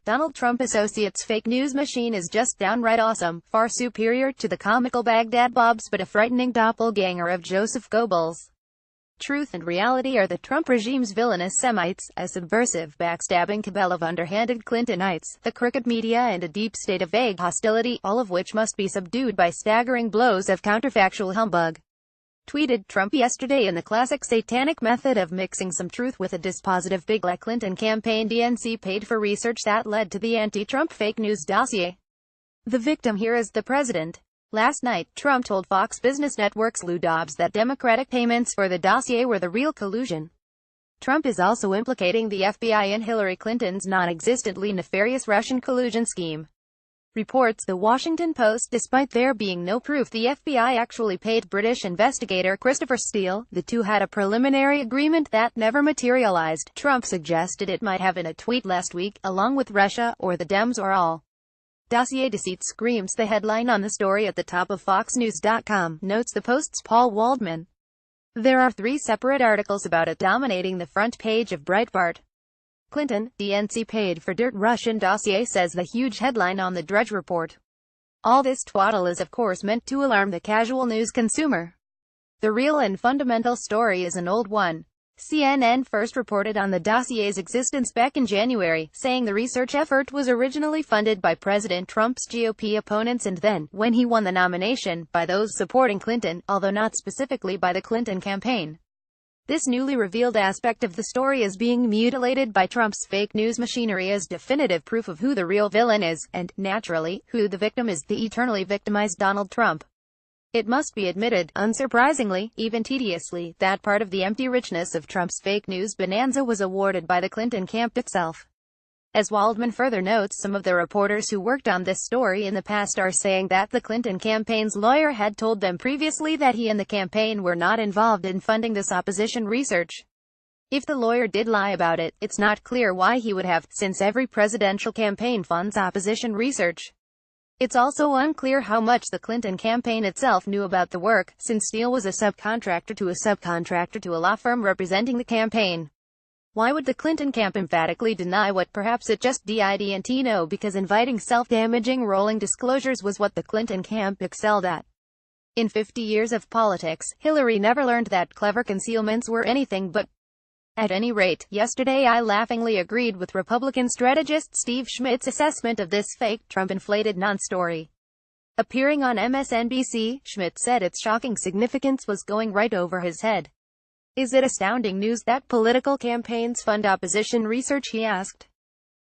Donald Trump Associates' fake news machine is just downright awesome, far superior to the comical Baghdad Bobs but a frightening doppelganger of Joseph Goebbels. Truth and reality are the Trump regime's villainous Semites, a subversive, backstabbing cabal of underhanded Clintonites, the crooked media and a deep state of vague hostility, all of which must be subdued by staggering blows of counterfactual humbug. Tweeted Trump yesterday in the classic satanic method of mixing some truth with a dispositive big lie. Clinton campaign DNC paid for research that led to the anti-Trump fake news dossier. The victim here is the president. Last night, Trump told Fox Business Network's Lou Dobbs that Democratic payments for the dossier were the real collusion. Trump is also implicating the FBI in Hillary Clinton's non-existently nefarious Russian collusion scheme. Reports The Washington Post. Despite there being no proof the FBI actually paid British investigator Christopher Steele, the two had a preliminary agreement that never materialized. Trump suggested it might have in a tweet last week, along with Russia, or the Dems or all. Dossier deceit screams the headline on the story at the top of FoxNews.com, notes the Post's Paul Waldman. There are 3 separate articles about it dominating the front page of Breitbart. Clinton, DNC paid for dirt Russian dossier, says the huge headline on the Drudge Report. All this twaddle is of course meant to alarm the casual news consumer. The real and fundamental story is an old one. CNN first reported on the dossier's existence back in January, saying the research effort was originally funded by President Trump's GOP opponents and then, when he won the nomination, by those supporting Clinton, although not specifically by the Clinton campaign. This newly revealed aspect of the story is being mutilated by Trump's fake news machinery as definitive proof of who the real villain is, and, naturally, who the victim is, the eternally victimized Donald Trump. It must be admitted, unsurprisingly, even tediously, that part of the empty richness of Trump's fake news bonanza was awarded by the Clinton camp itself. As Waldman further notes, some of the reporters who worked on this story in the past are saying that the Clinton campaign's lawyer had told them previously that he and the campaign were not involved in funding this opposition research. If the lawyer did lie about it, it's not clear why he would have, since every presidential campaign funds opposition research. It's also unclear how much the Clinton campaign itself knew about the work, since Steele was a subcontractor to a law firm representing the campaign. Why would the Clinton camp emphatically deny what perhaps it just didn't know? Because inviting self-damaging rolling disclosures was what the Clinton camp excelled at. In 50 years of politics, Hillary never learned that clever concealments were anything but. At any rate, yesterday I laughingly agreed with Republican strategist Steve Schmidt's assessment of this fake, Trump-inflated non-story. Appearing on MSNBC, Schmidt said its shocking significance was going right over his head. Is it astounding news that political campaigns fund opposition research, he asked.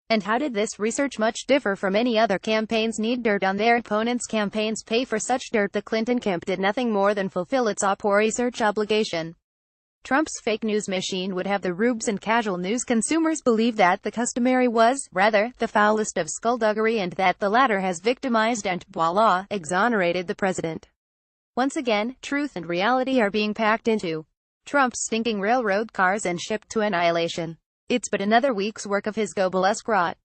And how did this research much differ from any other campaigns need dirt on their opponents' campaigns pay for such dirt? The Clinton camp did nothing more than fulfill its op-or research obligation. Trump's fake news machine would have the rubes and casual news consumers believe that the customary was, rather, the foulest of skullduggery and that the latter has victimized and, voila, exonerated the president. Once again, truth and reality are being packed into Trump's stinking railroad cars and shipped to annihilation. It's but another week's work of his Goebbelesque rot.